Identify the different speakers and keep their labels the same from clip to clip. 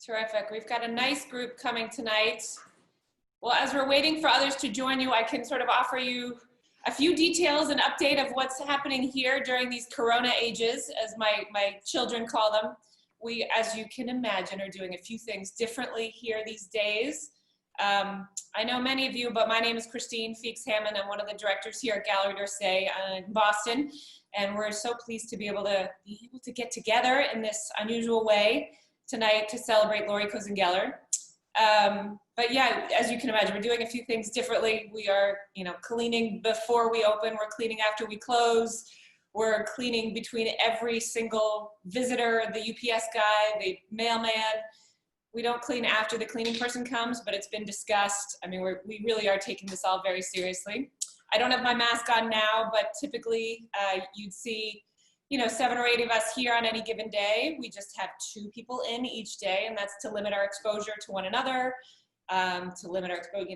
Speaker 1: Terrific. We've got a nice group coming tonight. Well, as we're waiting for others to join you, I can sort of offer you a few details and update of what's happening here during these Corona ages, as my children call them. We, as you can imagine, are doing a few things differently here these days. I know many of you, but my name is Christine Feeks-Hammond. I'm one of the directors here at Galerie d'Orsay in Boston, and we're so pleased to be able to get together in this unusual way tonight to celebrate Lori Cozen-Geller. But yeah, as you can imagine, we're doing a few things differently. We are, cleaning before we open. We're cleaning after we close. We're cleaning between every single visitor, the UPS guy, the mailman. We don't clean after the cleaning person comes, but it's been discussed. I mean, we really are taking this all very seriously. I don't have my mask on now, but typically you'd see 7 or 8 of us here on any given day. We just have 2 people in each day, and that's to limit our exposure to one another, to limit our exposure,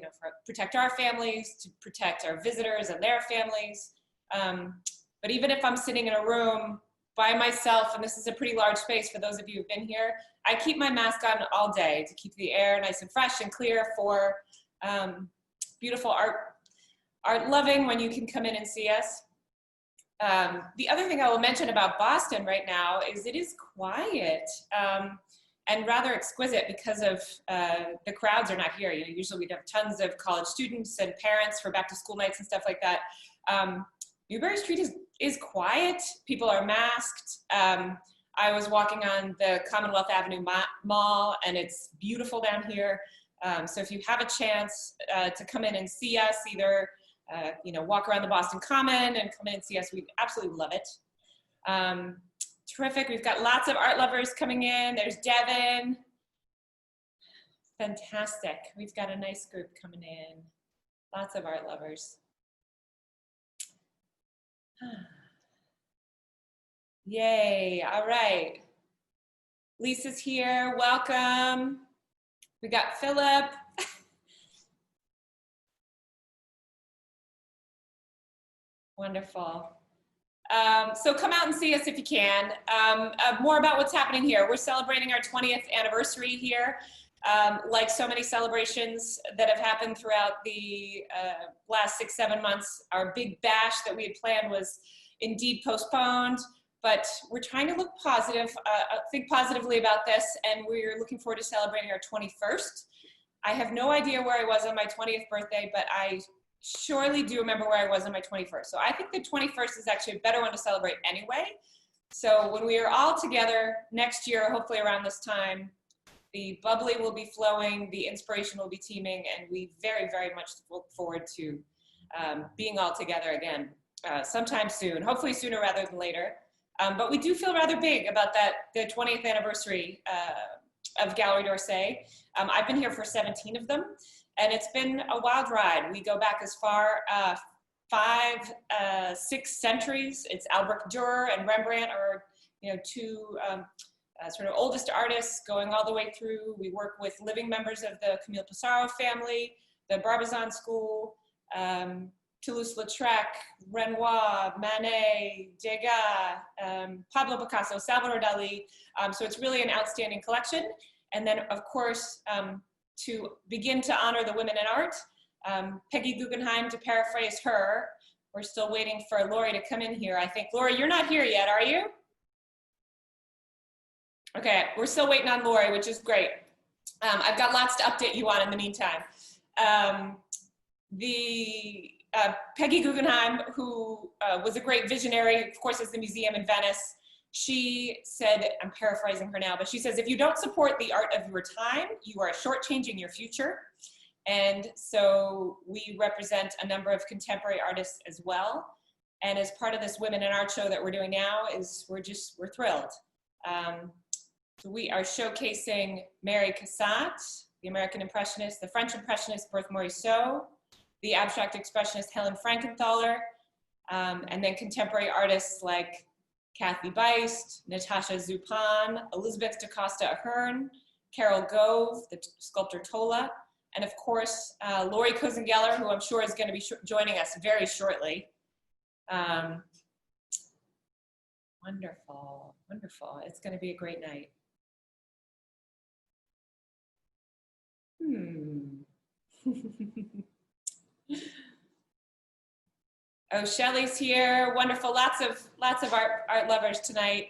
Speaker 1: protect our families, to protect our visitors and their families. But even if I'm sitting in a room by myself, and this is a pretty large space for those of you who've been here, I keep my mask on all day to keep the air nice and fresh and clear for beautiful art loving when you can come in and see us. The other thing I will mention about Boston right now is it is quiet and rather exquisite because of the crowds are not here. Usually we'd have tons of college students and parents for back to school nights and stuff like that. Newbury Street is quiet. People are masked. I was walking on the Commonwealth Avenue Mall, and it's beautiful down here. So if you have a chance to come in and see us, either walk around the Boston Common and come in and see us, we absolutely love it. Terrific. We've got lots of art lovers coming in. There's Devin. Fantastic. We've got a nice group coming in. Lots of art lovers. Yay. All right. Lisa's here. Welcome. We got Philip. Wonderful. So come out and see us if you can. More about what's happening here. We're celebrating our 20th anniversary here. Like so many celebrations that have happened throughout the last 6-7 months, our big bash that we had planned was indeed postponed, but we're trying to look positive, think positively about this, and we're looking forward to celebrating our 21st. I have no idea where I was on my 20th birthday, but I surely do remember where I was on my 21st. So I think the 21st is actually a better one to celebrate anyway. So when we are all together next year, hopefully around this time, the bubbly will be flowing, the inspiration will be teeming, and we very, very much look forward to being all together again sometime soon, hopefully sooner rather than later. But we do feel rather big about the 20th anniversary of Galerie d'Orsay. I've been here for 17 of them. And it's been a wild ride. We go back as far 6 centuries. It's Albrecht Dürer and Rembrandt are, 2 sort of oldest artists going all the way through. We work with living members of the Camille Pissarro family, the Barbizon School, Toulouse-Lautrec, Renoir, Manet, Degas, Pablo Picasso, Salvador Dali. So it's really an outstanding collection. And then, of course, to begin to honor the women in art, Peggy Guggenheim, to paraphrase her, we're still waiting for Lori to come in here. I think, Lori, you're not here yet, are you? Okay, we're still waiting on Lori, which is great. I've got lots to update you on in the meantime. Peggy Guggenheim, who was a great visionary, of course, is the museum in Venice. She said, I'm paraphrasing her now, but she says, if you don't support the art of your time, you are shortchanging your future. And so we represent a number of contemporary artists as well. And as part of this Women in Art show that we're doing now we're thrilled. So we are showcasing Mary Cassatt, the American Impressionist, the French Impressionist Berthe Morisot, the abstract expressionist Helen Frankenthaler, and then contemporary artists like Kathy Beist, Natasha Zupan, Elizabeth DaCosta Ahern, Carol Gove, the sculptor Tola, and of course, Lori Cozen-Geller, who I'm sure is going to be joining us very shortly. Wonderful, wonderful. It's going to be a great night. Oh, Shelley's here. Wonderful. Lots of art lovers tonight.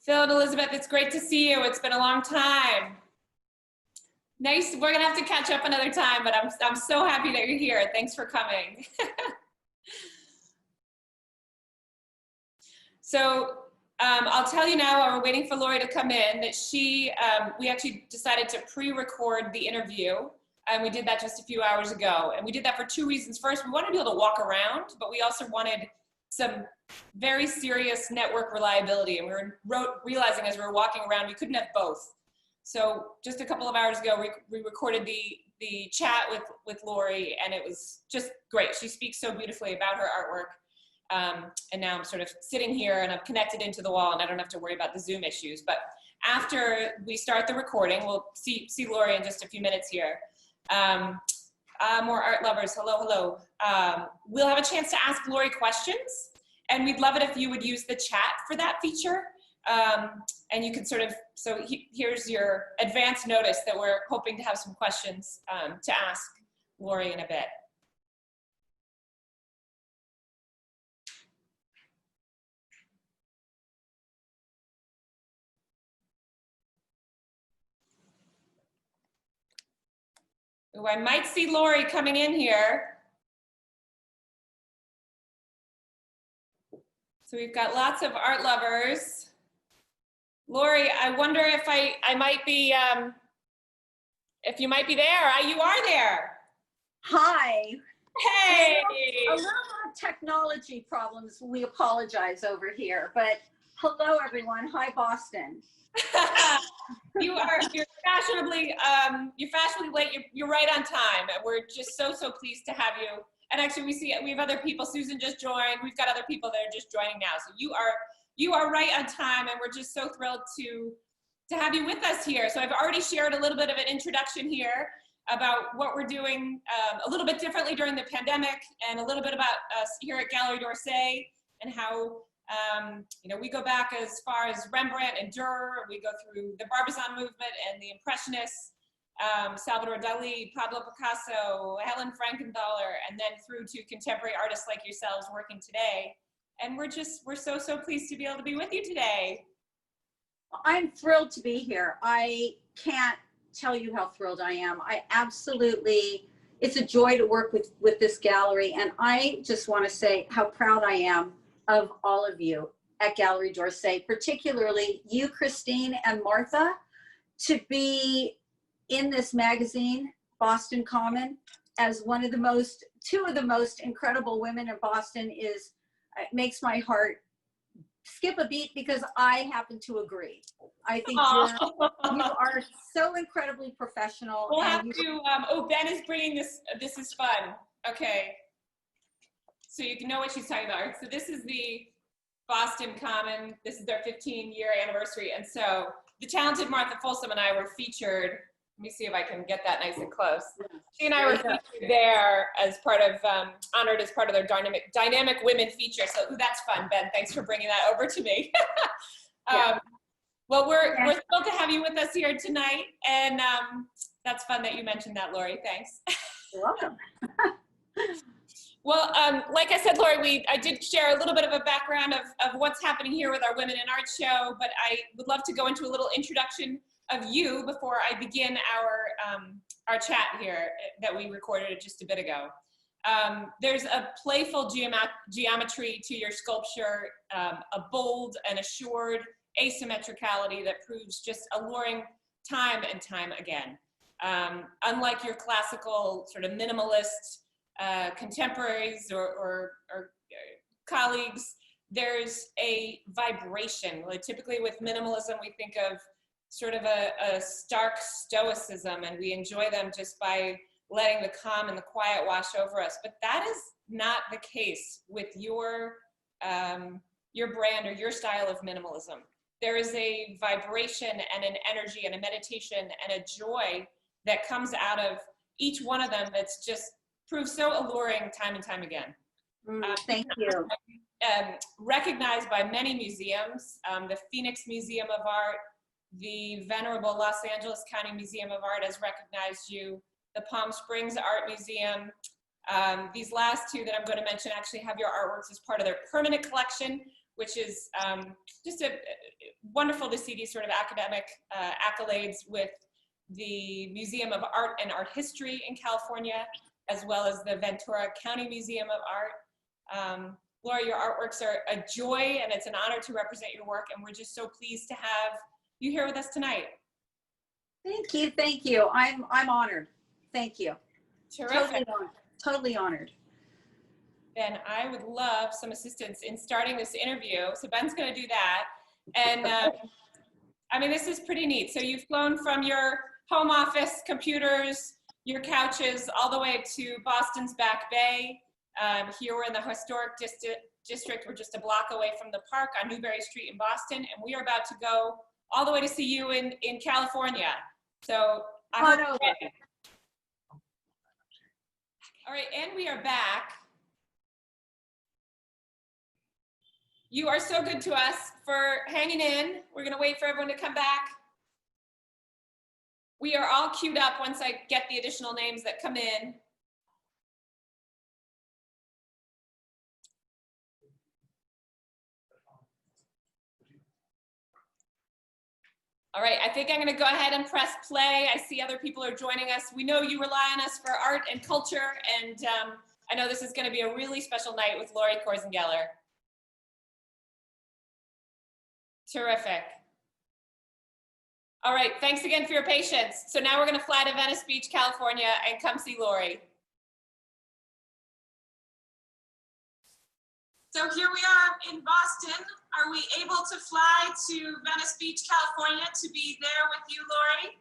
Speaker 1: Phil and Elizabeth, it's great to see you. It's been a long time. Nice. We're gonna have to catch up another time, but I'm so happy that you're here. Thanks for coming. So I'll tell you now, while we're waiting for Lori to come in, that we actually decided to pre-record the interview, and we did that just a few hours ago. And we did that for two reasons. First, we wanted to be able to walk around, but we also wanted some very serious network reliability. And we were realizing as we were walking around, we couldn't have both. So just a couple of hours ago, we recorded the chat with Lori, and it was just great. She speaks so beautifully about her artwork. And now I'm sort of sitting here and I'm connected into the wall and I don't have to worry about the Zoom issues. But after we start the recording, we'll see Lori in just a few minutes here. More art lovers, hello, hello. We'll have a chance to ask Lori questions, and we'd love it if you would use the chat for that feature. And you can sort of, here's your advance notice that we're hoping to have some questions to ask Lori in a bit. Oh, I might see Lori coming in here. So we've got lots of art lovers. Lori, I wonder if I might be, if you might be there. You are there.
Speaker 2: Hi.
Speaker 1: Hey.
Speaker 2: A little more technology problems. We apologize over here, but hello everyone. Hi, Boston.
Speaker 1: You're fashionably late. You're right on time. We're just so pleased to have you. And actually, we have other people. Susan just joined. We've got other people that are just joining now. So you are right on time, and we're just so thrilled to have you with us here. So I've already shared a little bit of an introduction here about what we're doing a little bit differently during the pandemic, and a little bit about us here at Galerie d'Orsay, and how we go back as far as Rembrandt and Dürer. We go through the Barbizon movement and the Impressionists, Salvador Dali, Pablo Picasso, Helen Frankenthaler, and then through to contemporary artists like yourselves working today. And we're so pleased to be able to be with you today.
Speaker 2: I'm thrilled to be here. I can't tell you how thrilled I am. It's a joy to work with this gallery. And I just want to say how proud I am of all of you at Galerie d'Orsay, particularly you, Christine and Martha, to be in this magazine, Boston Common, as two of the most incredible women in Boston. It makes my heart skip a beat, because I happen to agree. I think you are so incredibly professional.
Speaker 1: We'll have to, Ben is bringing this. This is fun. Okay. So you can know what she's talking about. So this is the Boston Common. This is their 15-year anniversary. And so the talented Martha Folsom and I were featured. Let me see if I can get that nice and close. She and I were featured there as part of, honored as part of their dynamic women feature. So that's fun, Ben. Thanks for bringing that over to me. Well, we're thrilled to have you with us here tonight. And that's fun that you mentioned that, Lori. Thanks.
Speaker 2: You're welcome.
Speaker 1: Well, like I said, Lori, I did share a little bit of a background of what's happening here with our Women in Art show, but I would love to go into a little introduction of you before I begin our chat here that we recorded just a bit ago. There's a playful geometry to your sculpture, a bold and assured asymmetricality that proves just alluring time and time again. Unlike your classical sort of minimalist contemporaries or colleagues, there's a vibration. Like typically with minimalism, we think of sort of a stark stoicism, and we enjoy them just by letting the calm and the quiet wash over us. But that is not the case with your brand or your style of minimalism. there is a vibration and an energy and a meditation and a joy that comes out of each one of them that's just proved so alluring time and time again.
Speaker 2: Thank you.
Speaker 1: Recognized by many museums, the Phoenix Museum of Art, the venerable Los Angeles County Museum of Art has recognized you, the Palm Springs Art Museum. These last two that I'm going to mention actually have your artworks as part of their permanent collection, which is just wonderful to see these sort of academic accolades with the Museum of Art and Art History in California, as well as the Ventura County Museum of Art. Laura, your artworks are a joy, and it's an honor to represent your work, and we're just so pleased to have you here with us tonight.
Speaker 2: Thank you. Thank you. I'm honored. Thank you.
Speaker 1: Terrific.
Speaker 2: Totally honored.
Speaker 1: Ben, I would love some assistance in starting this interview. So Ben's going to do that. And I mean, this is pretty neat. So you've flown from your home office, computers, your couches, all the way to Boston's Back Bay. Here we're in the historic district. We're just a block away from the park on Newberry Street in Boston. And we are about to go all the way to see you in California. So I hope all right, and we are back. You are so good to us for hanging in. We're gonna wait for everyone to come back. We are all queued up once I get the additional names that come in. All right, I think I'm gonna go ahead and press play. I see other people are joining us. We know you rely on us for art and culture, and I know this is gonna be a really special night with Laurie Cozen-Geller. Terrific. All right, thanks again for your patience. So now we're gonna fly to Venice Beach, California, and come see Laurie. So here we are in Boston. Are we able to fly to Venice Beach, California to be there with you, Laurie?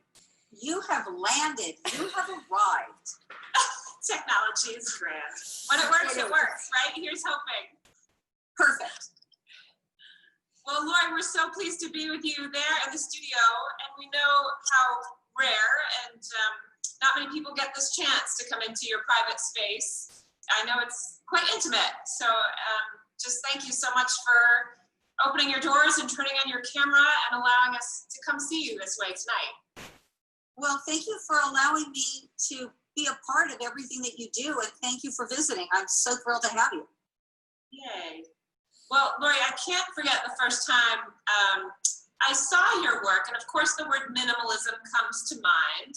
Speaker 3: You have landed. You have arrived.
Speaker 1: Technology is grand. When it works, right? Here's hoping.
Speaker 3: Perfect.
Speaker 1: Well, Laurie, we're so pleased to be with you there in the studio, and we know how rare and not many people get this chance to come into your private space. I know it's quite intimate, so just thank you so much for opening your doors and turning on your camera and allowing us to come see you this way tonight.
Speaker 3: Well, thank you for allowing me to be a part of everything that you do, and thank you for visiting. I'm so thrilled to have you.
Speaker 1: Yay. Well, Laurie, I can't forget the first time I saw your work, and of course the word minimalism comes to mind.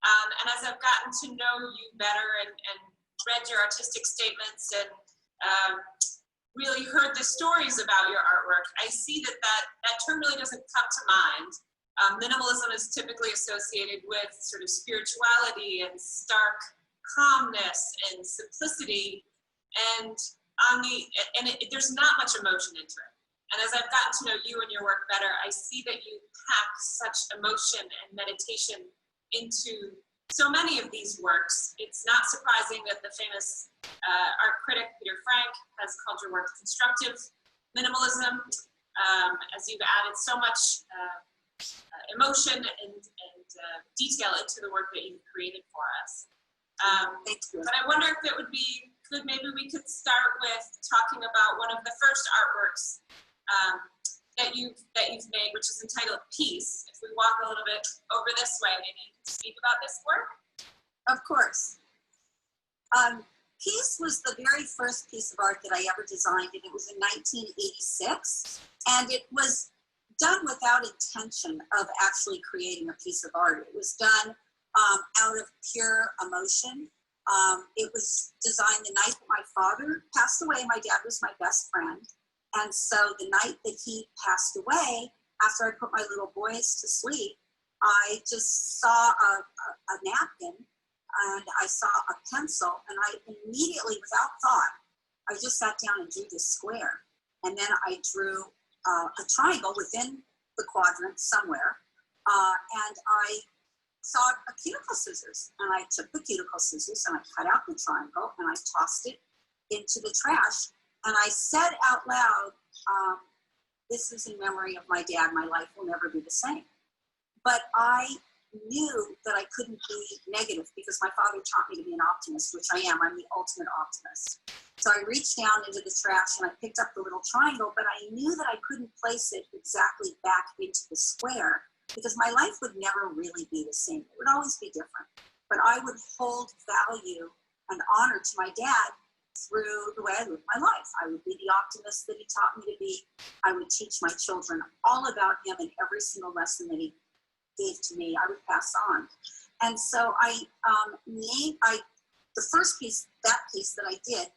Speaker 1: And as I've gotten to know you better and read your artistic statements and really heard the stories about your artwork, I see that term really doesn't come to mind. Minimalism is typically associated with sort of spirituality and stark calmness and simplicity, and there's not much emotion into it. And as I've gotten to know you and your work better, I see that you pack such emotion and meditation into so many of these works. It's not surprising that the famous art critic Peter Frank has called your work constructive minimalism, as you've added so much emotion and detail into the work that you've created for us.
Speaker 3: Thank you.
Speaker 1: But I wonder if it would be good, maybe we could start with talking about one of the first artworks that you've made, which is entitled Peace. If we walk a little bit over this way, maybe you can speak about this work.
Speaker 3: Of course. Peace was the very first piece of art that I ever designed, and it was in 1986. And it was done without intention of actually creating a piece of art. It was done out of pure emotion. It was designed the night that my father passed away. My dad was my best friend. And so the night that he passed away, after I put my little boys to sleep, I just saw a napkin and I saw a pencil, and I immediately, without thought, I just sat down and drew this square. And then I drew a triangle within the quadrant somewhere. And I saw a cuticle scissors, and I took the cuticle scissors and I cut out the triangle and I tossed it into the trash. And I said out loud, this is in memory of my dad. My life will never be the same. But I knew that I couldn't be negative because my father taught me to be an optimist, which I am. I'm the ultimate optimist. So I reached down into the trash and I picked up the little triangle, but I knew that I couldn't place it exactly back into the square because my life would never really be the same. It would always be different. But I would hold value and honor to my dad through the way I lived my life. I would be the optimist that he taught me to be. I would teach my children all about him in every single lesson that he gave to me. I would pass on. And so the first piece, that piece that I did,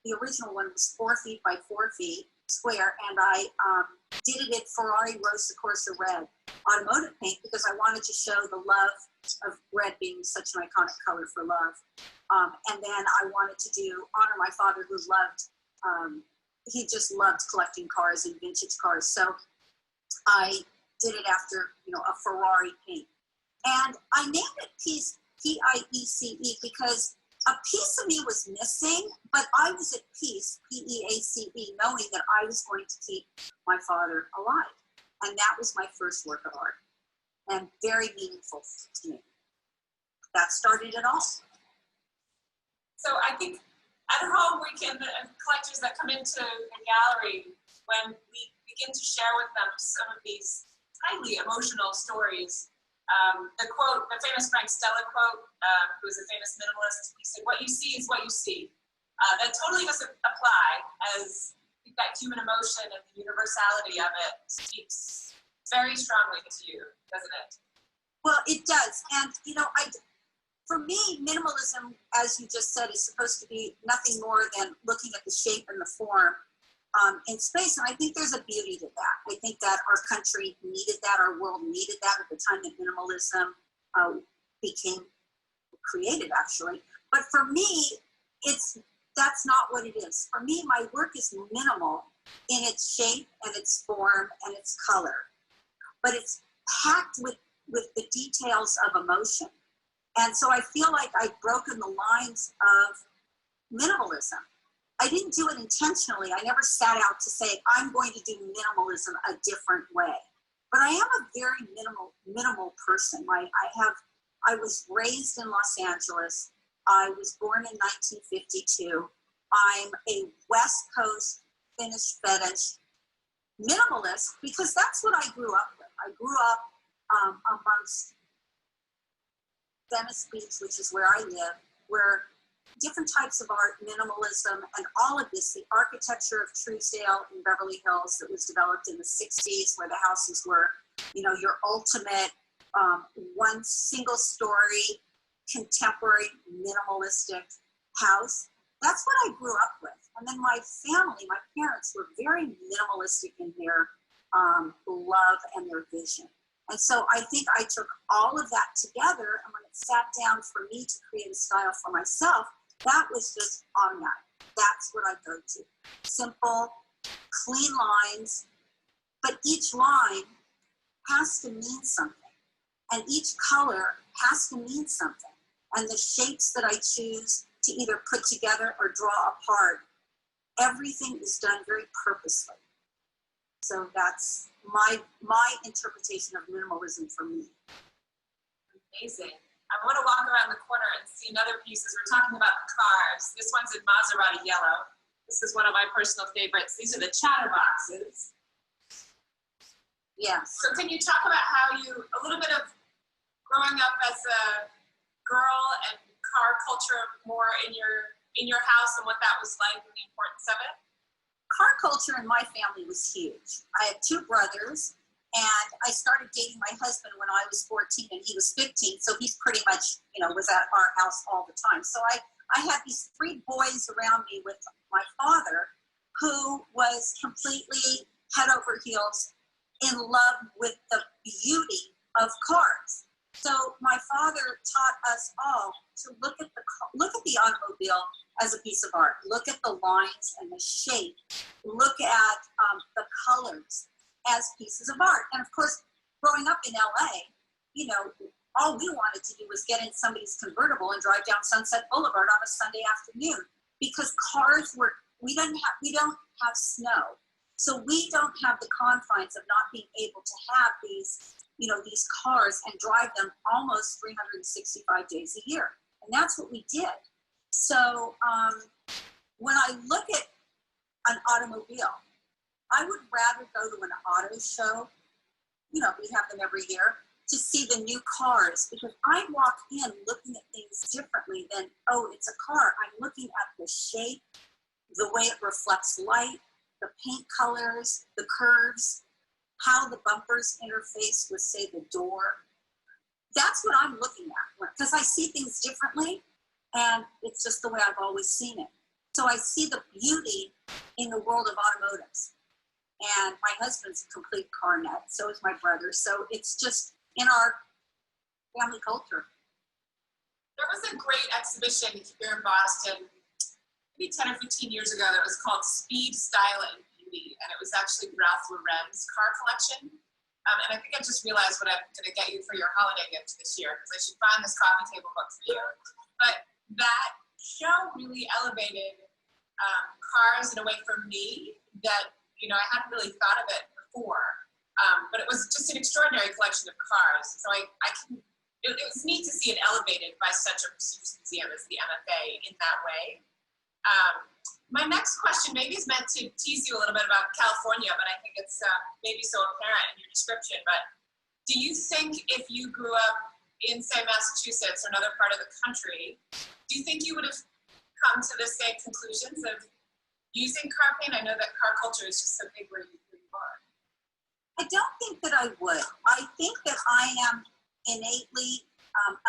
Speaker 3: the original one was 4 feet by 4 feet square, and I did it in Ferrari Rosa Corsa red automotive paint because I wanted to show the love of red being such an iconic color for love. And then I wanted to honor my father who loved, he just loved collecting cars and vintage cars. So I did it after, a Ferrari paint. And I named it P-I-E-C-E because a piece of me was missing, but I was at peace, P-E-A-C-E, knowing that I was going to keep my father alive. And that was my first work of art and very meaningful to me. That started it all.
Speaker 1: So I think at home we can, collectors that come into the gallery, when we begin to share with them some of these highly emotional stories, the quote, the famous Frank Stella quote, who was a famous minimalist, he said, "What you see is what you see." That totally doesn't apply, as that human emotion and the universality of it speaks very strongly to you, doesn't it?
Speaker 3: Well, it does. And, for me, minimalism, as you just said, is supposed to be nothing more than looking at the shape and the form in space. And I think there's a beauty to that. I think that our country needed that, our world needed that at the time that minimalism became created, actually. But for me, that's not what it is. For me, my work is minimal in its shape and its form and its color. But it's packed with the details of emotion. And so I feel like I've broken the lines of minimalism. I didn't do it intentionally. I never set out to say, I'm going to do minimalism a different way. But I am a very minimal person. I was raised in Los Angeles. I was born in 1952. I'm a West Coast Finnish fetish minimalist because that's what I grew up with. I grew up amongst Venice Beach, which is where I live, where different types of art, minimalism, and all of this, the architecture of Truesdale in Beverly Hills that was developed in the 60s, where the houses were, your ultimate one single story, contemporary, minimalistic house. That's what I grew up with. And then my family, my parents were very minimalistic in their love and their vision. And so I think I took all of that together, and when it sat down for me to create a style for myself, that was just automatic. That's what I go to. Simple, clean lines, but each line has to mean something, and each color has to mean something. And the shapes that I choose to either put together or draw apart, everything is done very purposely. So that's my interpretation of minimalism for me.
Speaker 1: Amazing. I want to walk around the corner and see another piece as we're talking about the cars. This one's in Maserati yellow. This is one of my personal favorites. These are the chatterboxes.
Speaker 3: Yes.
Speaker 1: So can you talk about how a little bit of growing up as a girl and car culture more in your house and what that was like and the importance of it?
Speaker 3: Car culture in my family was huge. I had 2 brothers, and I started dating my husband when I was 14 and he was 15, so he pretty much, was at our house all the time. So I had these 3 boys around me with my father, who was completely head over heels in love with the beauty of cars. So my father taught us all to look at the automobile as a piece of art. Look at the lines and the shape. Look at the colors as pieces of art. And of course, growing up in LA, all we wanted to do was get in somebody's convertible and drive down Sunset Boulevard on a Sunday afternoon because cars we don't have snow. So we don't have the confines of not being able to have these, these cars and drive them almost 365 days a year. And that's what we did. So when I look at an automobile, I would rather go to an auto show, we have them every year, to see the new cars, because I walk in looking at things differently than, oh, it's a car. I'm looking at the shape, the way it reflects light, the paint colors, the curves, how the bumpers interface with, say, the door. That's what I'm looking at, because I see things differently, and it's just the way I've always seen it. So I see the beauty in the world of automotives. And my husband's a complete car nut, so is my brother. So it's just in our family culture.
Speaker 1: There was a great exhibition here in Boston, maybe 10 or 15 years ago, that was called Speed, Style, and Beauty. And it was actually Ralph Lauren's car collection. And I think I just realized what I'm going to get you for your holiday gift this year, because I should find this coffee table book for you. But that show really elevated cars in a way for me that, I hadn't really thought of it before. But it was just an extraordinary collection of cars. So it was neat to see it elevated by such a prestigious museum as the MFA in that way. My next question maybe is meant to tease you a little bit about California, but I think it's maybe so apparent in your description. But do you think if you grew up in, say, Massachusetts or another part of the country, do you think you would have come to the same conclusions of using car paint? I know that car culture is just so big where you are.
Speaker 3: I don't think that I would. I think that I am innately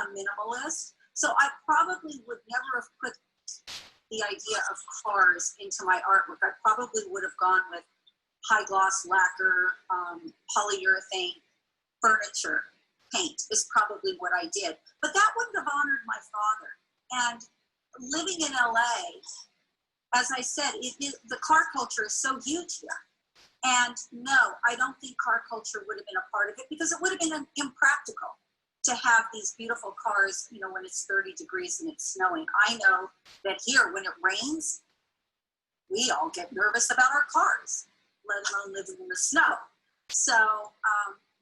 Speaker 3: a minimalist. So I probably would never have put the idea of cars into my artwork. I probably would have gone with high gloss lacquer, polyurethane, furniture, paint is probably what I did. But that wouldn't have honored my father. And living in LA, as I said, the car culture is so huge here. And no, I don't think car culture would have been a part of it, because it would have been impractical to have these beautiful cars, when it's 30 degrees and it's snowing. I know that here, when it rains, we all get nervous about our cars, let alone living in the snow. So,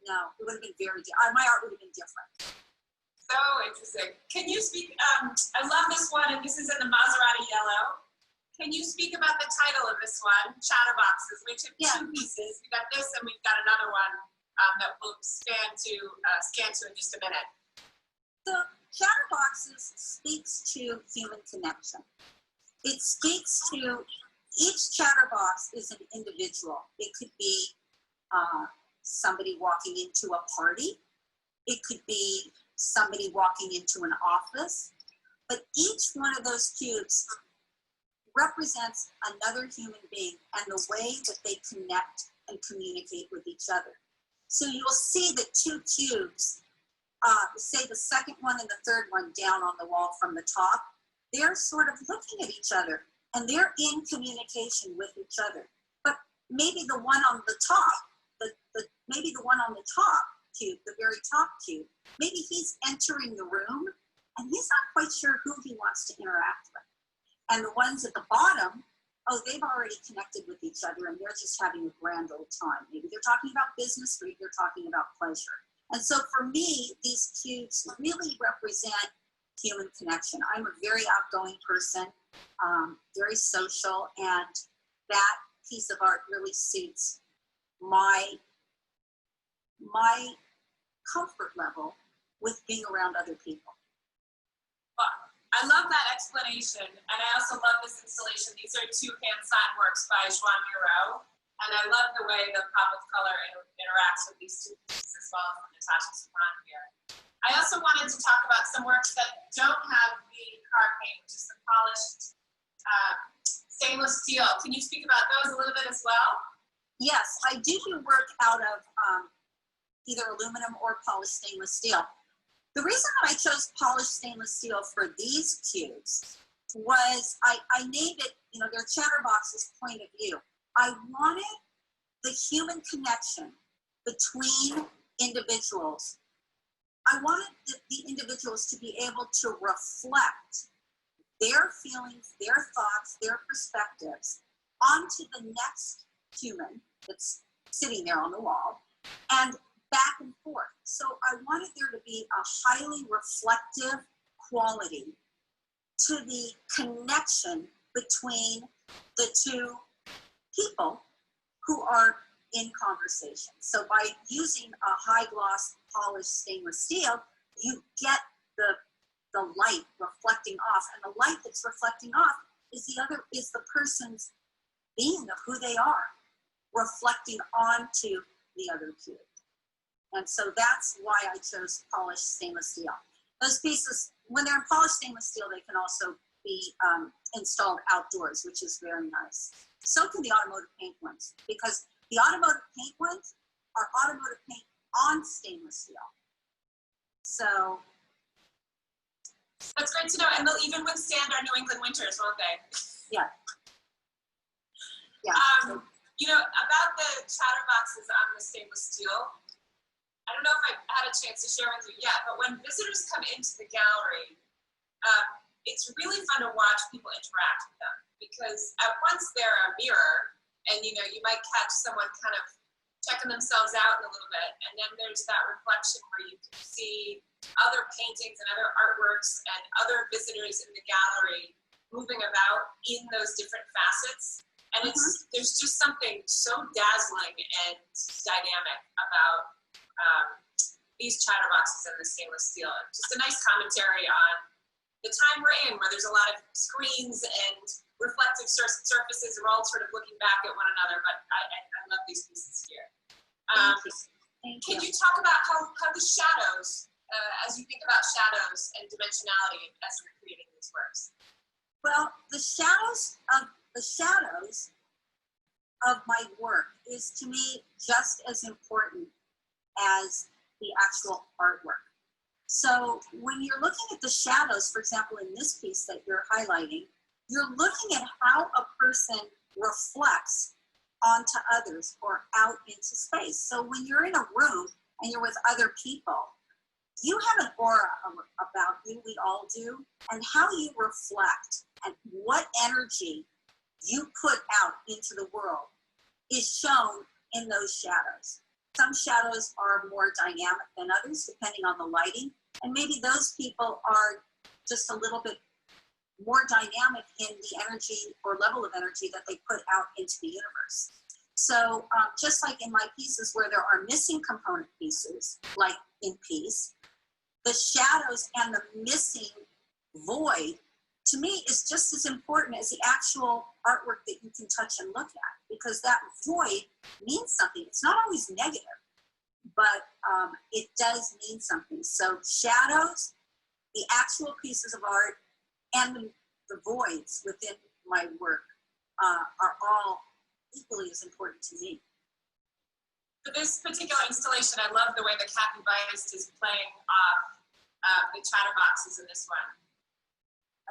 Speaker 3: no, it would have been my art would have been different.
Speaker 1: So interesting. Can you speak, I love this one, and this is in the Maserati yellow. Can you speak about the title of this one, Chatterboxes, which have two pieces. We've got this and we've got another one that we'll scan to in just a minute.
Speaker 3: The Chatterboxes speaks to human connection. It speaks to, each chatterbox is an individual. It could be somebody walking into a party. It could be somebody walking into an office. But each one of those cubes represents another human being and the way that they connect and communicate with each other. So you'll see the two cubes, say the second one and the third one down on the wall from the top, they're sort of looking at each other and they're in communication with each other. But maybe the one on the top, maybe the one on the top cube, the very top cube, maybe he's entering the room and he's not quite sure who he wants to interact with. And the ones at the bottom, they've already connected with each other and they're just having a grand old time. Maybe they're talking about business, maybe they're talking about pleasure. And so for me, these cubes really represent human connection. I'm a very outgoing person, very social, and that piece of art really suits my comfort level with being around other people.
Speaker 1: Well, I love that explanation, and I also love this installation. These are two hand-signed works by Joan Miro, and I love the way the pop of color interacts with these two pieces as well as with Natasha Safran here. I also wanted to talk about some works that don't have the car paint, which is the polished stainless steel. Can you speak about those a little bit as well?
Speaker 3: Yes, I do work out of either aluminum or polished stainless steel. The reason that I chose polished stainless steel for these cubes was I named it, their chatterboxes point of view. I wanted the human connection between individuals. I wanted the individuals to be able to reflect their feelings, their thoughts, their perspectives onto the next human that's sitting there on the wall, and back and forth. So I wanted there to be a highly reflective quality to the connection between the two people who are in conversation. So by using a high gloss polished stainless steel, you get the light reflecting off, and the light that's reflecting off is the person's being of who they are, reflecting onto the other cube. And so that's why I chose polished stainless steel. Those pieces, when they're in polished stainless steel, they can also be installed outdoors, which is very nice. So can the automotive paint ones, because the automotive paint ones are automotive paint on stainless steel. So
Speaker 1: that's great to know, and they'll even withstand our New England winters, won't they?
Speaker 3: yeah. Yeah.
Speaker 1: You know, about the chatterboxes on the stainless steel, I don't know if I've had a chance to share with you yet, but when visitors come into the gallery, it's really fun to watch people interact with them, because at once they're a mirror, and you know, you might catch someone kind of checking themselves out in a little bit, and then there's that reflection where you can see other paintings and other artworks and other visitors in the gallery moving about in those different facets. And there's just something so dazzling and dynamic about these chatterboxes and the stainless steel. Just a nice commentary on the time we're in, where there's a lot of screens and reflective surfaces, and we're all sort of looking back at one another, but I love these pieces here. Can you talk about how the shadows, as you think about shadows and dimensionality as you're creating these works?
Speaker 3: Well, the shadows of my work is, to me, just as important as the actual artwork. So when you're looking at the shadows, for example, in this piece that you're highlighting, you're looking at how a person reflects onto others or out into space. So when you're in a room and you're with other people, you have an aura about you, we all do, and how you reflect and what energy you put out into the world is shown in those shadows. Some shadows are more dynamic than others, depending on the lighting, and maybe those people are just a little bit more dynamic in the energy or level of energy that they put out into the universe. So just like in my pieces where there are missing component pieces, like in Peace, the shadows and the missing void, to me, is just as important as the actual artwork that you can touch and look at, because that void means something. It's not always negative, but it does mean something. So shadows, the actual pieces of art, and the voids within my work are all equally as important to me.
Speaker 1: For this particular installation, I love the way the capybarist is playing off the chatterboxes in this one.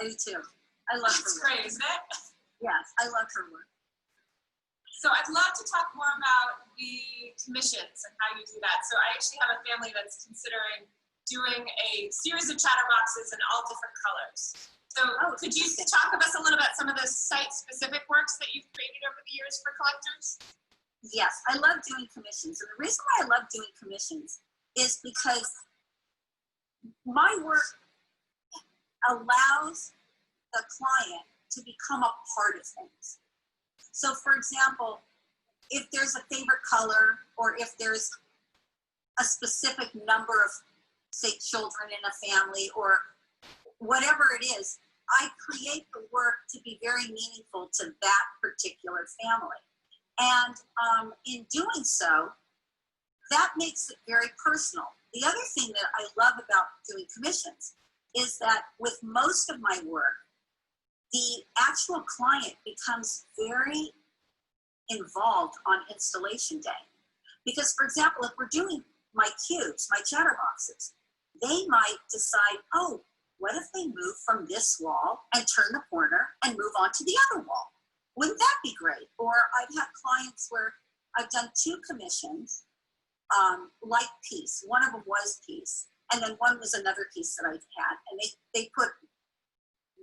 Speaker 3: I do too. I love her
Speaker 1: It's
Speaker 3: work.
Speaker 1: great, isn't it?
Speaker 3: Yes, I love her work.
Speaker 1: So I'd love to talk more about the commissions and how you do that. So I actually have a family that's considering doing a series of chatterboxes in all different colors. So could you talk with us a little about some of the site-specific works that you've created over the years for collectors?
Speaker 3: Yes, I love doing commissions. And the reason why I love doing commissions is because my work allows the client to become a part of things. So for example, if there's a favorite color, or if there's a specific number of, say, children in a family, or whatever it is, I create the work to be very meaningful to that particular family. And in doing so, that makes it very personal. The other thing that I love about doing commissions is that with most of my work, the actual client becomes very involved on installation day. Because, for example, if we're doing my cubes, my chatterboxes, they might decide, oh, what if they move from this wall and turn the corner and move on to the other wall? Wouldn't that be great? Or I've had clients where I've done 2 commissions, like Peace. One of them was Peace, and then one was another piece that I've had. And they put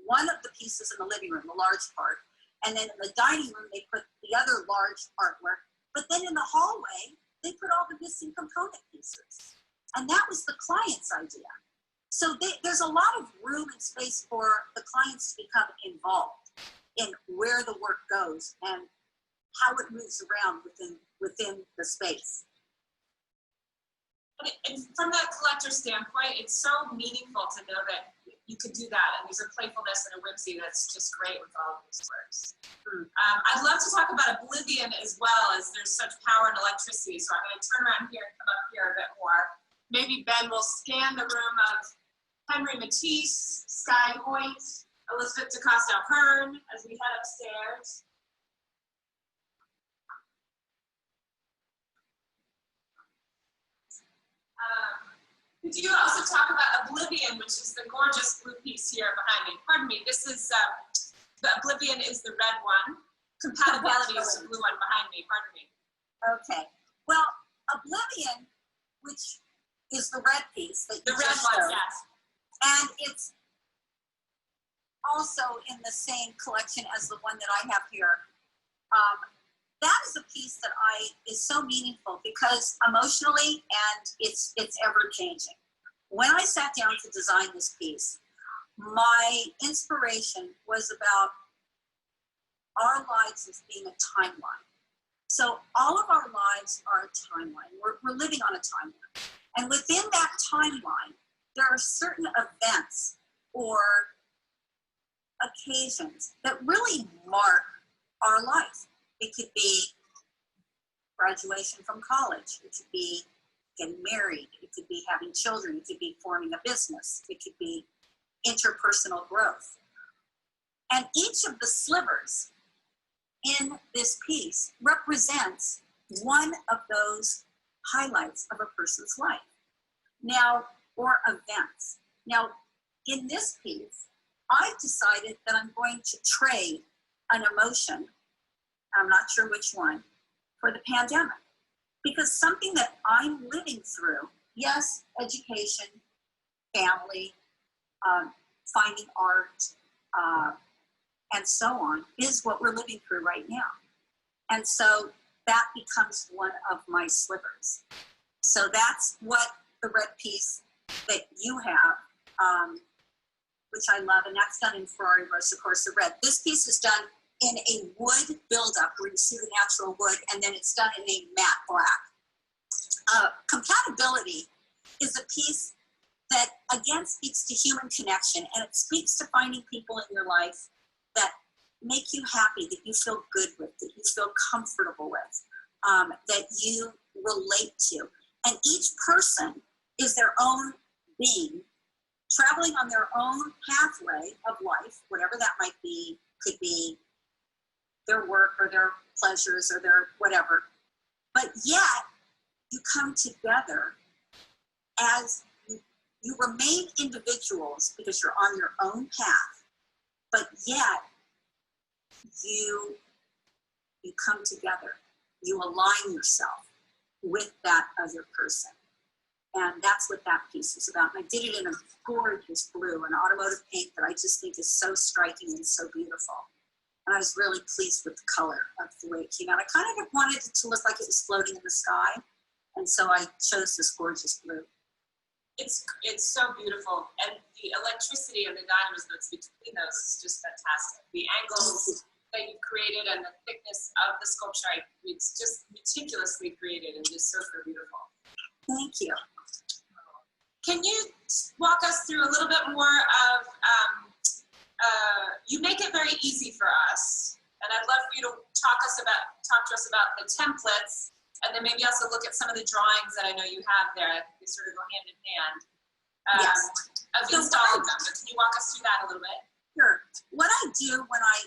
Speaker 3: one of the pieces in the living room, the large part, And then in the dining room, they put the other large artwork. But then in the hallway, they put all the missing component pieces. And that was the client's idea. So there's a lot of room and space for the clients to become involved in where the work goes and how it moves around within the space.
Speaker 1: And from that collector standpoint, it's so meaningful to know that you could do that, and there's a playfulness and a whimsy that's just great with all of these works. I'd love to talk about Oblivion as well, as there's such power in electricity, so I'm going to turn around here and come up here a bit more. Maybe Ben will scan the room of Henry Matisse, Sky Hoyt, Elizabeth DaCosta Hearn as we head upstairs. Could you also talk about Oblivion, which is the gorgeous blue piece here behind me? Pardon me, this is, the Oblivion is the red one. Compatibility is the blue one behind me, pardon me.
Speaker 3: Okay, well, Oblivion, which is the red piece that you
Speaker 1: The red
Speaker 3: just
Speaker 1: one,
Speaker 3: showed,
Speaker 1: yes.
Speaker 3: and it's also in the same collection as the one that I have here. That is a piece that is so meaningful because emotionally and it's ever changing. When I sat down to design this piece, my inspiration was about our lives as being a timeline. So all of our lives are a timeline. We're living on a timeline. And within that timeline, there are certain events or occasions that really mark our life. It could be graduation from college. It could be getting married. It could be having children. It could be forming a business. It could be interpersonal growth. And each of the slivers in this piece represents one of those highlights of a person's life. Now, or events. Now, in this piece, I've decided that I'm going to trade an emotion, I'm not sure which one, for the pandemic. Because something that I'm living through, yes, education, family, finding art, and so on, is what we're living through right now. And so that becomes one of my slivers. So that's what the red piece that you have, which I love, and that's done in Ferrari Rosa Corsa red. This piece is done in a wood buildup where you see the natural wood, and then it's done in a matte black. Compatibility is a piece that, again, speaks to human connection, and it speaks to finding people in your life that make you happy, that you feel good with, that you feel comfortable with, that you relate to. And each person is their own being, traveling on their own pathway of life, whatever that might be, could be their work or their pleasures or their whatever. But yet, you come together as you remain individuals because you're on your own path, but yet you come together. You align yourself with that other person. And that's what that piece is about. And I did it in a gorgeous blue, an automotive paint that I just think is so striking and so beautiful. And I was really pleased with the color of the way it came out. I kind of wanted it to look like it was floating in the sky. And so I chose this gorgeous blue.
Speaker 1: It's so beautiful. And the electricity and the dynamism that's between those is just fantastic. The angles that you created and the thickness of the sculpture, it's just meticulously created and just so beautiful.
Speaker 3: Thank you.
Speaker 1: Can you walk us through a little bit more of, you make it very easy for us, and I'd love for you to talk to us about the templates, and then maybe also look at some of the drawings that I know you have there. I think they sort of go hand in hand.
Speaker 3: Yes.
Speaker 1: Of installing them, but can you walk us through that a little bit?
Speaker 3: Sure. What I do when I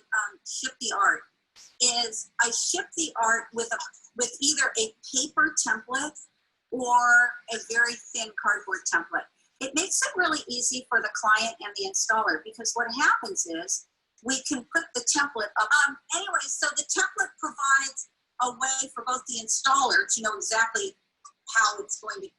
Speaker 3: ship the art is I ship the art with either a paper template or a very thin cardboard template. It makes it really easy for the client and the installer because what happens is we can put the template up. Anyway, so the template provides a way for both the installer to know exactly how it's going to,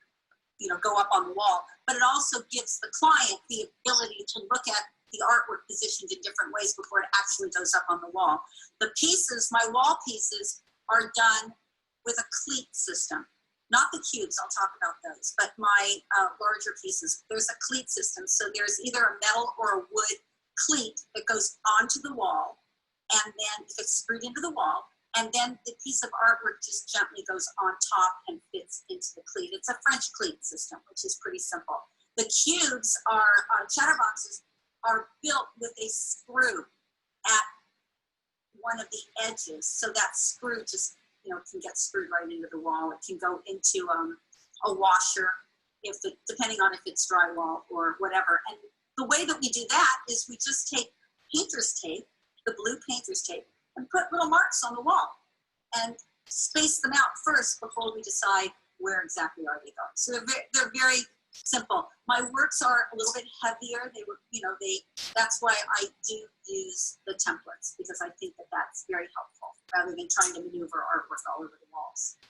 Speaker 3: go up on the wall, but it also gives the client the ability to look at the artwork positioned in different ways before it actually goes up on the wall. The pieces, my wall pieces, are done with a cleat system. Not the cubes, I'll talk about those, but my larger pieces, there's a cleat system. So there's either a metal or a wood cleat that goes onto the wall, and then it gets screwed into the wall, and then the piece of artwork just gently goes on top and fits into the cleat. It's a French cleat system, which is pretty simple. The cubes are, chatterboxes, are built with a screw at one of the edges. So that screw just, can get screwed right into the wall. It can go into a washer, depending on if it's drywall or whatever. And the way that we do that is we just take painter's tape, the blue painter's tape, and put little marks on the wall and space them out first before we decide where exactly are they going. So they're very simple. My works are a little bit heavier. That's why I do use the templates, because I think that that's very helpful rather than trying to maneuver artwork all over the walls.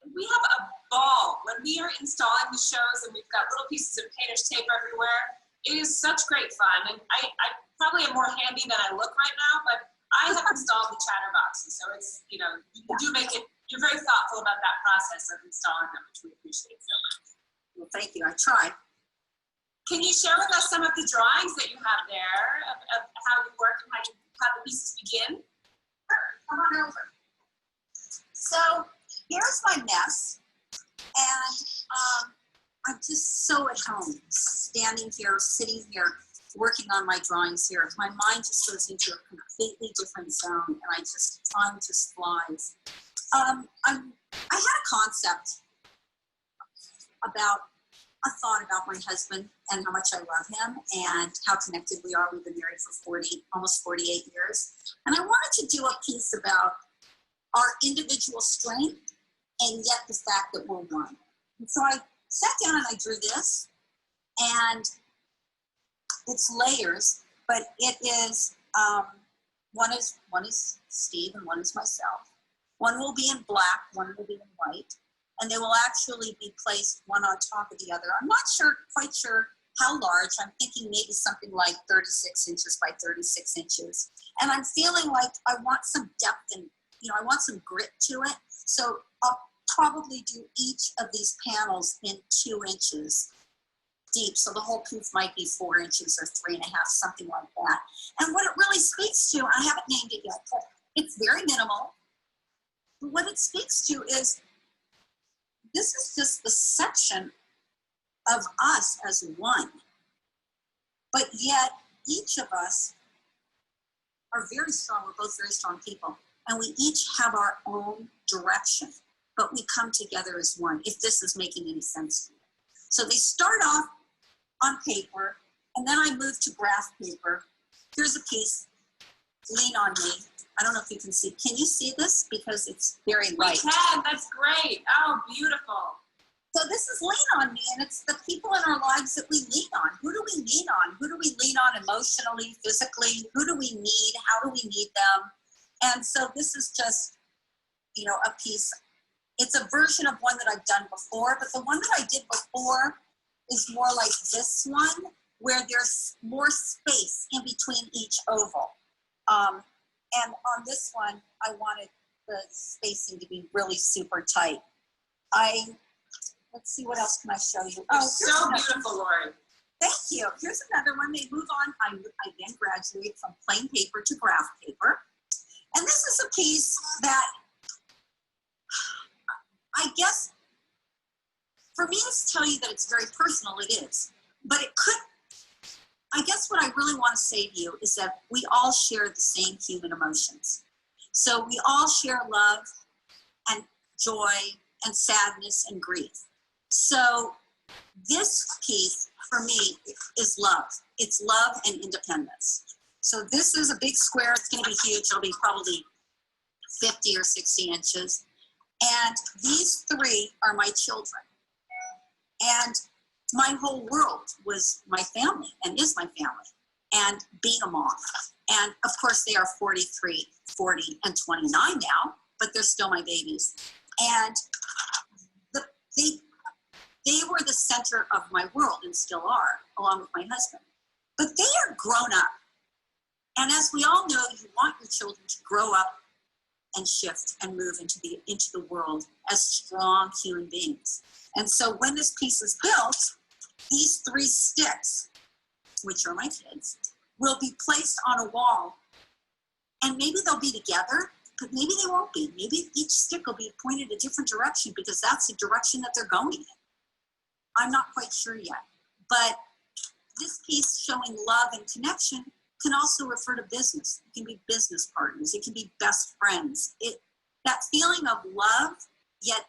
Speaker 1: We have a ball when we are installing the shows, and we've got little pieces of painter's tape everywhere. It is such great fun, and I probably am more handy than I look right now, but I have installed the chatterboxes, so it's, you do make it, you're very thoughtful about that process of installing them, which we appreciate so much.
Speaker 3: Well, thank you, I try.
Speaker 1: Can you share with us some of the drawings that you have there of how you work and how the pieces begin?
Speaker 3: Sure, come on over. So here's my mess, and I'm just so at home, standing here, sitting here, working on my drawings here. My mind just goes into a completely different zone, and time just flies. I had a concept a thought about my husband and how much I love him and how connected we are. We've been married for almost 48 years. And I wanted to do a piece about our individual strength and yet the fact that we're one. And so I sat down and I drew this, and it's layers, but it is, one is Steve and one is myself. One will be in black, one will be in white, and they will actually be placed one on top of the other. I'm not quite sure how large. I'm thinking maybe something like 36 inches by 36 inches. And I'm feeling like I want some depth and, I want some grit to it. So I'll probably do each of these panels in 2 inches deep. So the whole piece might be 4 inches or 3.5, something like that. And what it really speaks to, I haven't named it yet, but it's very minimal. But what it speaks to is, this is just the section of us as one. But yet, each of us are very strong. We're both very strong people. And we each have our own direction. But we come together as one, if this is making any sense to you. So they start off on paper, and then I move to graph paper. Here's a piece, Lean on Me. I don't know if you can see. Can you see this? Because it's very light.
Speaker 1: We can, that's great. Oh, beautiful.
Speaker 3: So this is Lean on Me, and it's the people in our lives that we lean on. Who do we lean on? Who do we lean on emotionally, physically? Who do we need? How do we need them? And so this is just, a piece. It's a version of one that I've done before, but the one that I did before is more like this one, where there's more space in between each oval. And on this one, I wanted the spacing to be really super tight. Let's see, what else can I show you?
Speaker 1: Oh, so beautiful, Lori.
Speaker 3: Thank you. Here's another one. They move on. I then graduate from plain paper to graph paper. And this is a piece that I guess, for me to tell you that it's very personal, it is. But it could, I guess what I really want to say to you is that we all share the same human emotions. So we all share love and joy and sadness and grief. So this piece, for me, is love. It's love and independence. So this is a big square. It's going to be huge. It'll be probably 50 or 60 inches. And these 3 are my children. And my whole world was my family and is my family and being a mom. And of course they are 43, 40, and 29 now, but they're still my babies. And they were the center of my world and still are, along with my husband. But they are grown up. And as we all know, you want your children to grow up and shift and move into the world as strong human beings. And so when this piece is built, these 3 sticks, which are my kids, will be placed on a wall. And maybe they'll be together, but maybe they won't be. Maybe each stick will be pointed a different direction because that's the direction that they're going in. I'm not quite sure yet. But this piece showing love and connection can also refer to business. It can be business partners. It can be best friends. That feeling of love, yet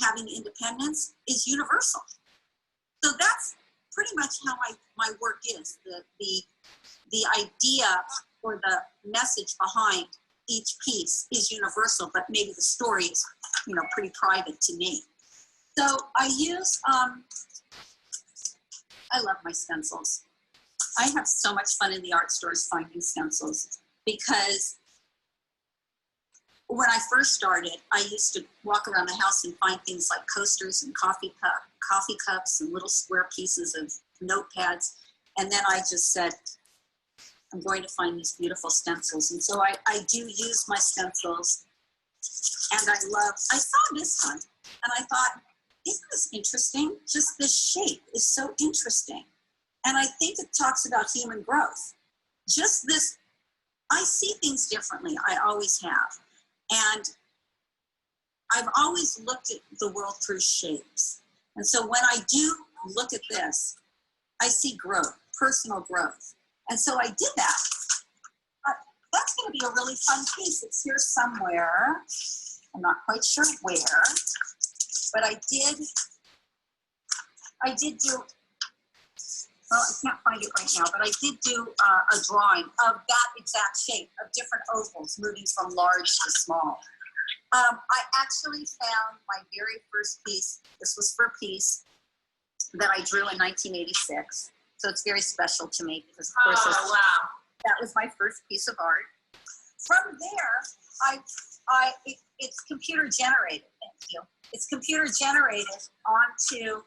Speaker 3: having independence, is universal. So that's pretty much how my work is. The idea or the message behind each piece is universal, but maybe the story is, pretty private to me. So I use, I love my stencils. I have so much fun in the art stores finding stencils because when I first started, I used to walk around the house and find things like coasters and coffee cups and little square pieces of notepads. And then I just said, I'm going to find these beautiful stencils. And so I do use my stencils. And I saw this one and I thought, isn't this interesting? Just this shape is so interesting. And I think it talks about human growth. Just this, I see things differently. I always have. And I've always looked at the world through shapes. And so when I do look at this, I see growth, personal growth. And so I did that. That's going to be a really fun piece. It's here somewhere. I'm not quite sure where, but I did do, well, I can't find it right now, but I did do a drawing of that exact shape of different ovals moving from large to small. I actually found my very first piece. This was for a piece that I drew in 1986. So it's very special to me because, of course, that was my first piece of art. From there, it's computer generated. Thank you. It's computer generated onto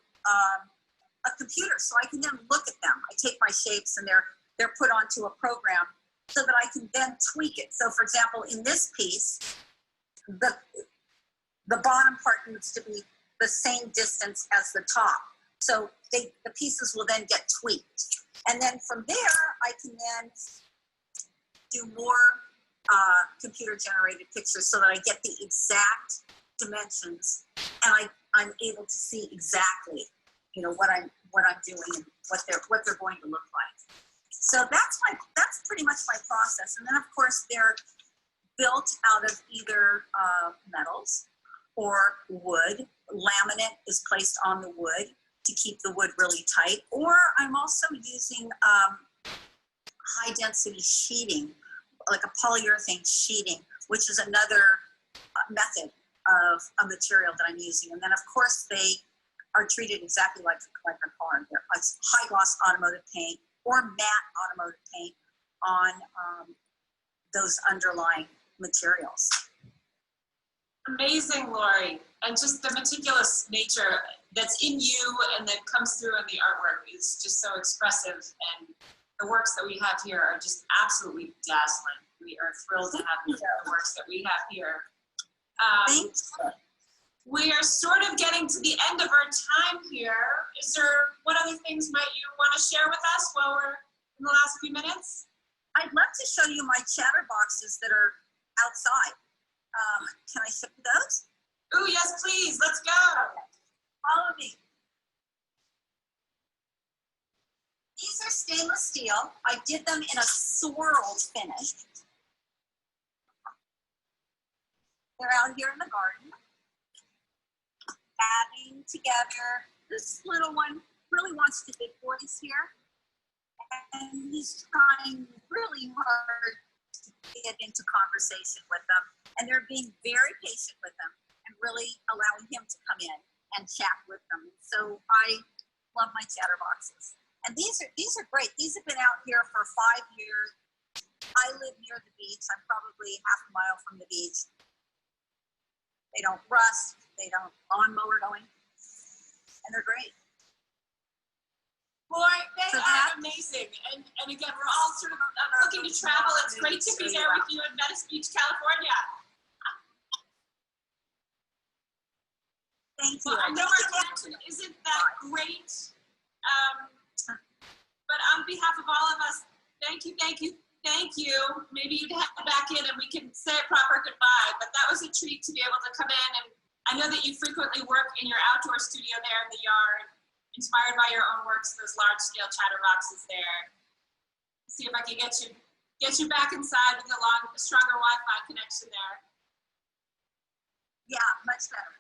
Speaker 3: a computer, so I can then look at them. I take my shapes and they're put onto a program so that I can then tweak it. So, for example, in this piece, the bottom part needs to be the same distance as the top. So the pieces will then get tweaked. And then from there, I can then do more computer generated pictures so that I get the exact dimensions and I'm able to see exactly, what I'm doing and what they're going to look like. So that's pretty much my process. And then of course they're built out of either metals or wood. Laminate is placed on the wood to keep the wood really tight. Or I'm also using high density sheeting, like a polyurethane sheeting, which is another method of a material that I'm using. And then of course they are treated exactly like a car. They're like high gloss automotive paint or matte automotive paint on those underlying materials.
Speaker 1: Amazing, Lori. And just the meticulous nature that's in you and that comes through in the artwork is just so expressive. And the works that we have here are just absolutely dazzling. We are thrilled to have the works that we have here.
Speaker 3: Thanks.
Speaker 1: We are sort of getting to the end of our time here. What other things might you want to share with us while we're in the last few minutes?
Speaker 3: I'd love to show you my chatterboxes that are outside. Can I show you those?
Speaker 1: Oh, yes, please. Let's go.
Speaker 3: Follow me. These are stainless steel. I did them in a swirled finish. They're out here in the garden, adding together. This little one really wants the big boys here, and he's trying really hard to get into conversation with them, and they're being very patient with them and really allowing him to come in and chat with them. So I love my chatterboxes. And these are great. These have been out here for 5 years. I live near the beach. I'm probably half a mile from the beach. They don't rust. They don't lawnmower going. And they're great.
Speaker 1: Lori, they
Speaker 3: So
Speaker 1: are
Speaker 3: that-
Speaker 1: amazing. And again, we're all sort of looking to travel. It's great to be there with you in Venice Beach, California.
Speaker 3: Thank you.
Speaker 1: Well, I know our connection isn't that great, but on behalf of all of us, thank you, thank you, thank you. Maybe you'd head back in and we can say a proper goodbye, but that was a treat to be able to come in. And I know that you frequently work in your outdoor studio there in the yard, inspired by your own works, those large-scale chatterboxes there. See if I can get you back inside with a stronger Wi-Fi connection there.
Speaker 3: Yeah, much better.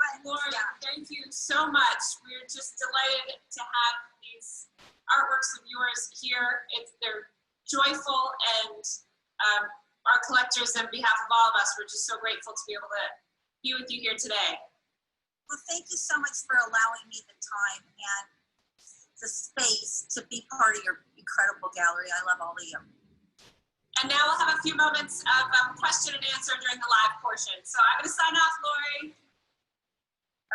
Speaker 3: But
Speaker 1: Laura,
Speaker 3: yeah,
Speaker 1: thank you so much. We're just delighted to have these artworks of yours here. They're joyful, and our collectors, on behalf of all of us, we're just so grateful to be able to be with you here today.
Speaker 3: well, thank you so much for allowing me the time and the space to be part of your incredible gallery. I love all of you.
Speaker 1: And now we'll have a few moments of question and answer during the live portion. So I'm going to sign off, Lori.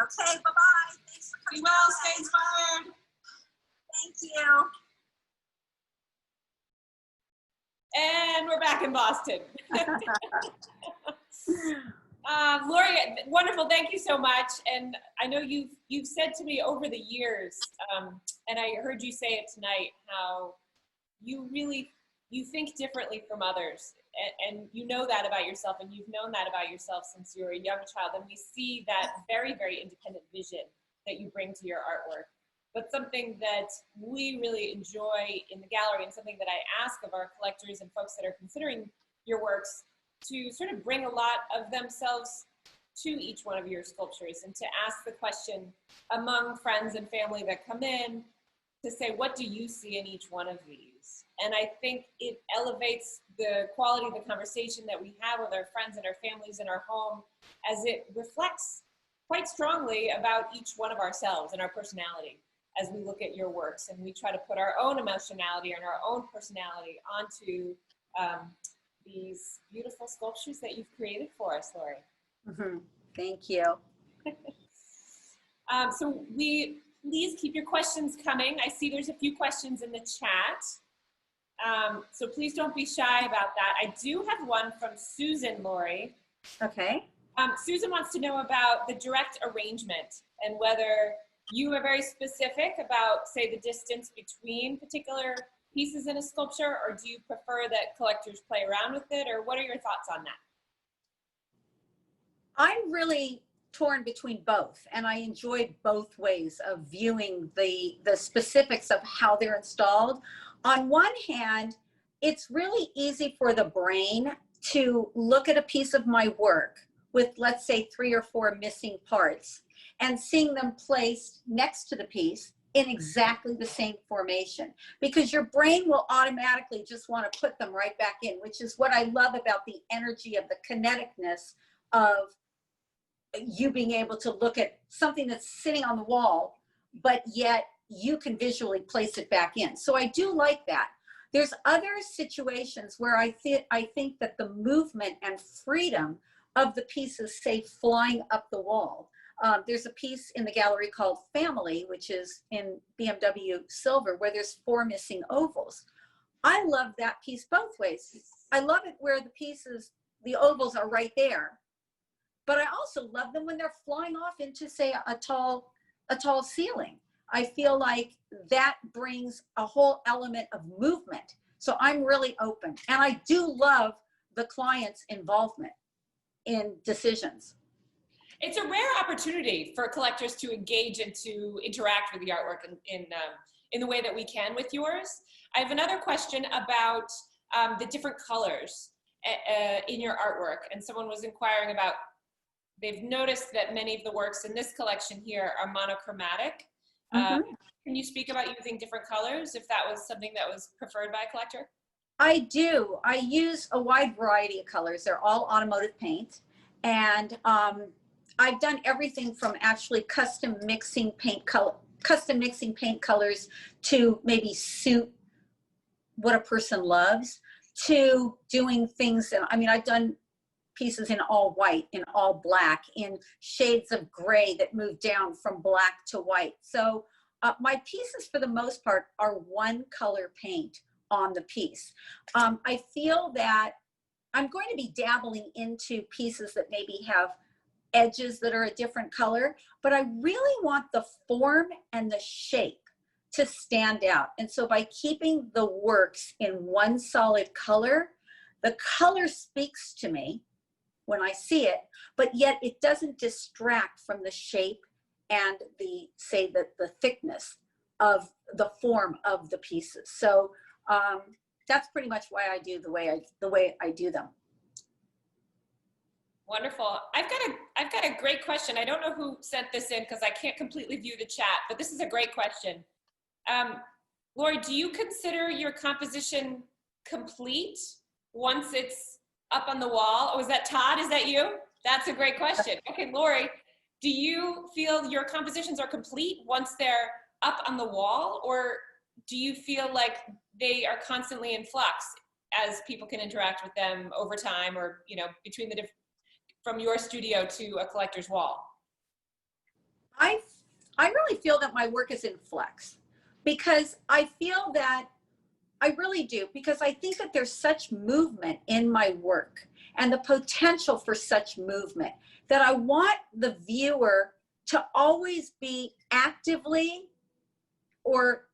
Speaker 3: Okay, bye-bye. Thanks for
Speaker 1: Be
Speaker 3: coming.
Speaker 1: well,
Speaker 3: by.
Speaker 1: stay inspired.
Speaker 3: Thank you.
Speaker 1: And we're back in Boston. Lori, wonderful. Thank you so much. And I know you've said to me over the years, and I heard you say it tonight, how you think differently from others. And you know that about yourself, and you've known that about yourself since you were a young child. And we see that very, very independent vision that you bring to your artwork. But something that we really enjoy in the gallery, and something that I ask of our collectors and folks that are considering your works, to sort of bring a lot of themselves to each one of your sculptures, and to ask the question among friends and family that come in, to say, what do you see in each one of these? And I think it elevates the quality of the conversation that we have with our friends and our families in our home, as it reflects quite strongly about each one of ourselves and our personality as we look at your works. And we try to put our own emotionality and our own personality onto these beautiful sculptures that you've created for us, Lori.
Speaker 2: Mhm. Thank you.
Speaker 1: So please keep your questions coming. I see there's a few questions in the chat. So please don't be shy about that. I do have one from Susan, Lori.
Speaker 2: Okay.
Speaker 1: Susan wants to know about the direct arrangement, and whether you are very specific about, say, the distance between particular pieces in a sculpture, or do you prefer that collectors play around with it, or what are your thoughts on that?
Speaker 2: I'm really torn between both, and I enjoyed both ways of viewing the specifics of how they're installed. On one hand, it's really easy for the brain to look at a piece of my work with, let's say, 3 or 4 missing parts, and seeing them placed next to the piece in exactly the same formation, because your brain will automatically just want to put them right back in, which is what I love about the energy of the kineticness of you being able to look at something that's sitting on the wall, but yet you can visually place it back in. So I do like that. There's other situations where I think that the movement and freedom of the pieces, say, flying up the wall. There's a piece in the gallery called Family, which is in BMW silver, where there's 4 missing ovals. I love that piece both ways. I love it where the ovals are right there, but I also love them when they're flying off into, say, a tall ceiling. I feel like that brings a whole element of movement. So I'm really open, and I do love the client's involvement in decisions.
Speaker 1: It's a rare opportunity for collectors to engage and to interact with the artwork in the way that we can with yours. I have another question about the different colors in your artwork, and someone was inquiring about, they've noticed that many of the works in this collection here are monochromatic. Can you speak about using different colors, if that was something that was preferred by a collector?
Speaker 2: I do. I use a wide variety of colors. They're all automotive paint, and I've done everything from actually custom mixing paint colors to maybe suit what a person loves, to doing things. I mean, I've done pieces in all white, in all black, in shades of gray that move down from black to white. So My pieces, for the most part, are one color paint on the piece. I feel that I'm going to be dabbling into pieces that maybe have edges that are a different color, but I really want the form and the shape to stand out. And so by keeping the works in one solid color, the color speaks to me when I see it, but yet it doesn't distract from the shape and the, say, the thickness of the form of the pieces. So that's pretty much why I do the way I do them.
Speaker 1: Wonderful. I've got a great question. I don't know who sent this in because I can't completely view the chat, but this is a great question. Lori, do you consider your composition complete once it's up on the wall? Oh, is that Todd? Is that you? That's a great question. Okay, Lori, do you feel your compositions are complete once they're up on the wall, or do you feel like they are constantly in flux as people can interact with them over time, or, you know, between the different, from your studio to a collector's wall?
Speaker 2: I really feel that my work is in flux, because I feel that I really do, because I think that there's such movement in my work and the potential for such movement that I want the viewer to always be actively or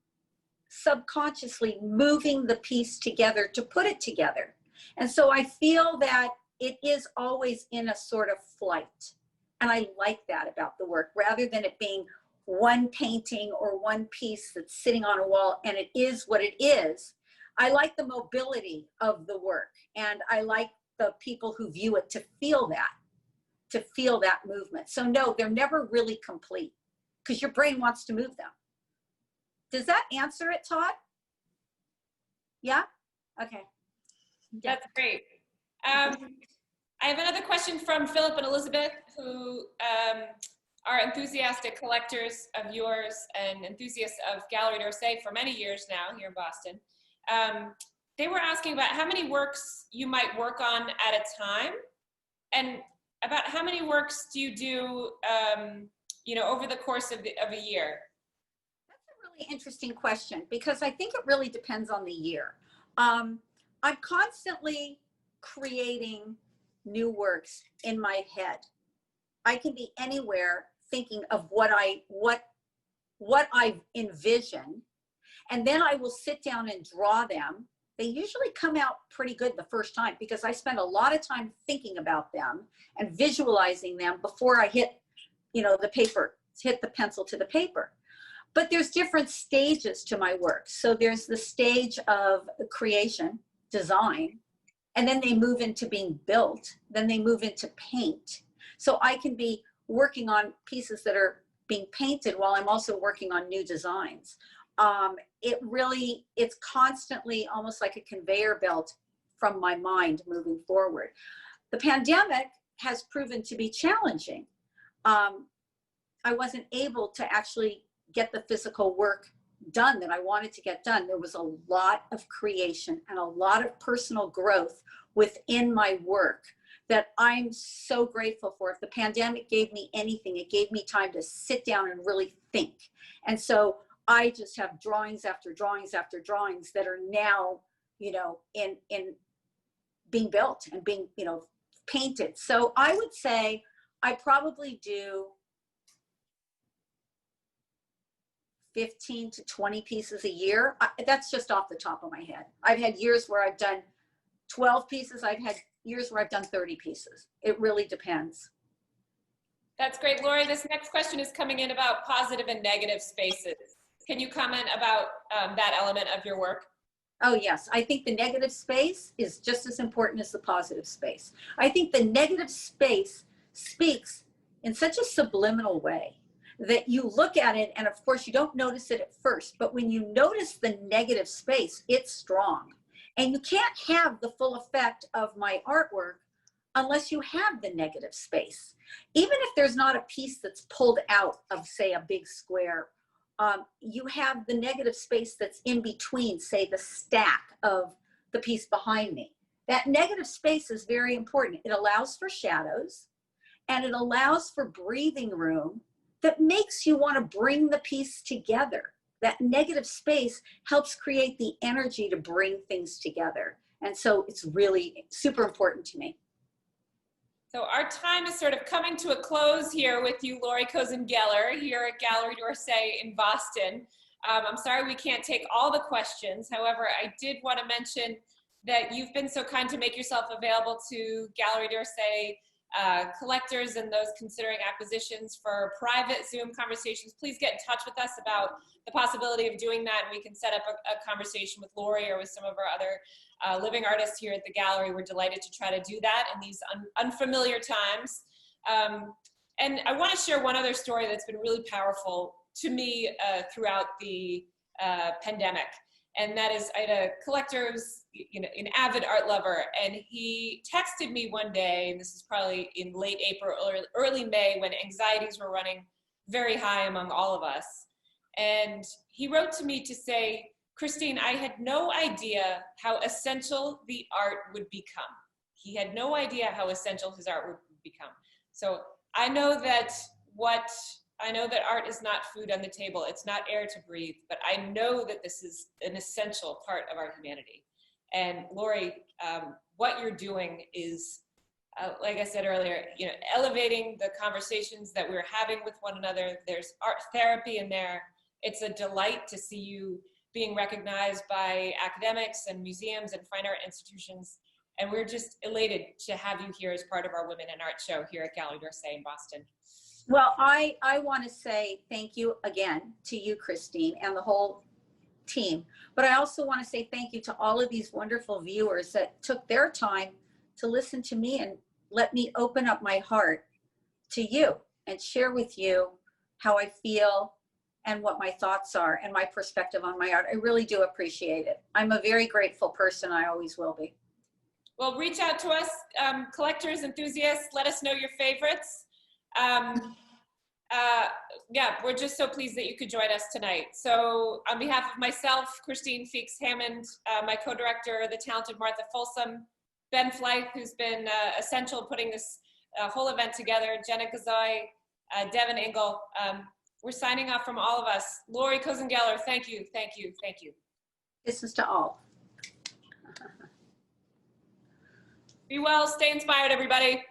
Speaker 2: subconsciously moving the piece together to put it together. And so I feel that it is always in a sort of flight. And I like that about the work, rather than it being one painting or one piece that's sitting on a wall and it is what it is. I like the mobility of the work, and I like the people who view it to feel that movement. So no, they're never really complete, because your brain wants to move them. Does that answer it, Todd? Yeah? Okay.
Speaker 1: That's great. I have another question from Philip and Elizabeth, who are enthusiastic collectors of yours and enthusiasts of Galerie d'Orsay for many years now here in Boston. They were asking about how many works you might work on at a time, and about how many works do you do, you know, over the course of a year?
Speaker 2: That's a really interesting question, because I think it really depends on the year. I'm constantly creating new works in my head. I can be anywhere thinking of what I envision, and then I will sit down and draw them. They usually come out pretty good the first time, because I spend a lot of time thinking about them and visualizing them before I hit, you know, the paper, hit the pencil to the paper. But there's different stages to my work. So there's the stage of creation, design, and then they move into being built, then they move into paint. So I can be working on pieces that are being painted while I'm also working on new designs. It's constantly almost like a conveyor belt from my mind moving forward. The pandemic has proven to be challenging. I wasn't able to actually get the physical work done that I wanted to get done. There was a lot of creation and a lot of personal growth within my work that I'm so grateful for. If the pandemic gave me anything, it gave me time to sit down and really think. And so I just have drawings after drawings after drawings that are now, you know, in being built and being, you know, painted. So I would say I probably do 15 to 20 pieces a year. That's just off the top of my head. I've had years where I've done 12 pieces. I've had years where I've done 30 pieces. It really depends.
Speaker 1: That's great. Lori, this next question is coming in about positive and negative spaces. Can you comment about that element of your work?
Speaker 2: Oh, yes. I think the negative space is just as important as the positive space. I think the negative space speaks in such a subliminal way that you look at it, and of course you don't notice it at first, but when you notice the negative space, it's strong. And you can't have the full effect of my artwork unless you have the negative space. Even if there's not a piece that's pulled out of, say, a big square, you have the negative space that's in between, say, the stack of the piece behind me. That negative space is very important. It allows for shadows, and it allows for breathing room that makes you want to bring the piece together. That negative space helps create the energy to bring things together. And so it's really super important to me.
Speaker 1: So our time is sort of coming to a close here with you, Lori Cozen-Geller, here at Galerie d'Orsay in Boston. I'm sorry we can't take all the questions. However, I did want to mention that you've been so kind to make yourself available to Galerie d'Orsay collectors and those considering acquisitions for private Zoom conversations. Please get in touch with us about the possibility of doing that, and we can set up a conversation with Lori or with some of our other living artists here at the Gallery. We're delighted to try to do that in these unfamiliar times. And I want to share one other story that's been really powerful to me throughout the pandemic. And that is, I had a collector who's, you know, an avid art lover, and he texted me one day, and this is probably in late April or early May, when anxieties were running very high among all of us. And he wrote to me to say, Christine, I had no idea how essential the art would become. He had no idea how essential his art would become. So I know that art is not food on the table. It's not air to breathe, but I know that this is an essential part of our humanity. And Lori, what you're doing is, like I said earlier, you know, elevating the conversations that we're having with one another. There's art therapy in there. It's a delight to see you being recognized by academics and museums and fine art institutions. And we're just elated to have you here as part of our Women in Art show here at Galerie d'Orsay in Boston.
Speaker 2: Well, I want to say thank you again to you, Christine, and the whole team. But I also want to say thank you to all of these wonderful viewers that took their time to listen to me and let me open up my heart to you and share with you how I feel and what my thoughts are and my perspective on my art. I really do appreciate it. I'm a very grateful person. I always will be.
Speaker 1: Well, reach out to us, collectors, enthusiasts. Let us know your favorites. Yeah, we're just so pleased that you could join us tonight. So on behalf of myself, Christine Feeks-Hammond, my co-director, the talented Martha Folsom, Ben Fleith, who's been essential in putting this whole event together, Jenna Gazoy, Devin Engel, we're signing off from all of us. Lori Cozen-Geller, thank you, thank you, thank you.
Speaker 2: This is to all.
Speaker 1: Be well, stay inspired, everybody.